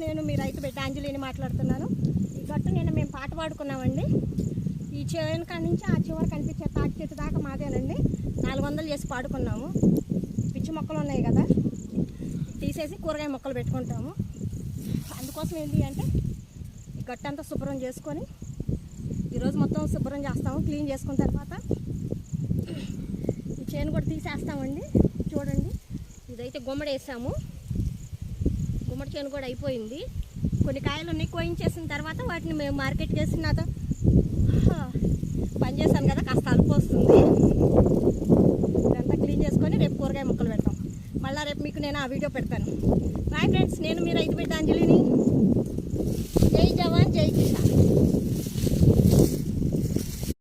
నేను మీ రైతు బిడ్డ అంజలిని మాట్లాడుతున్నాను. ఈ గట్టు నేను మేము పాట పాడుకున్నామండి. ఈ చేను కాడి నుంచి ఆ చివరి కనిపించే తాటి చెట్టు దాకా మాదేనండి. 400 చేసి పాడుకున్నాము. పిచ్చి మొక్కలు ఉన్నాయి కదా, తీసేసి కూరగాయ మొక్కలు పెట్టుకుంటాము. అందుకోసం ఏంటి అంటే ఈ గట్టు అంతా శుభ్రం చేసుకొని ఈరోజు మొత్తం శుభ్రం చేస్తాము. క్లీన్ చేసుకున్న తర్వాత ఈ చేను కూడా తీసేస్తామండి. చూడండి, ఇదైతే గుమ్మడి వేసాము. గుమ్మడి చేను కూడా అయిపోయింది. కొన్ని కాయలు ఉన్నాయి, కోయించేసిన తర్వాత వాటిని మేము మార్కెట్కి వేసి నాతో పని చేశాను కదా, కాస్త అలుపు వస్తుంది. ఇదంతా క్లీన్ చేసుకొని రేపు కూరగాయ మొక్కలు పెడతాం. మళ్ళీ రేపు మీకు నేను ఆ వీడియో పెడతాను. బాయ్ ఫ్రెండ్స్, నేను మీ రైతు బిడ్డ అంజలిని. జై జవాన్ జై కిసాన్.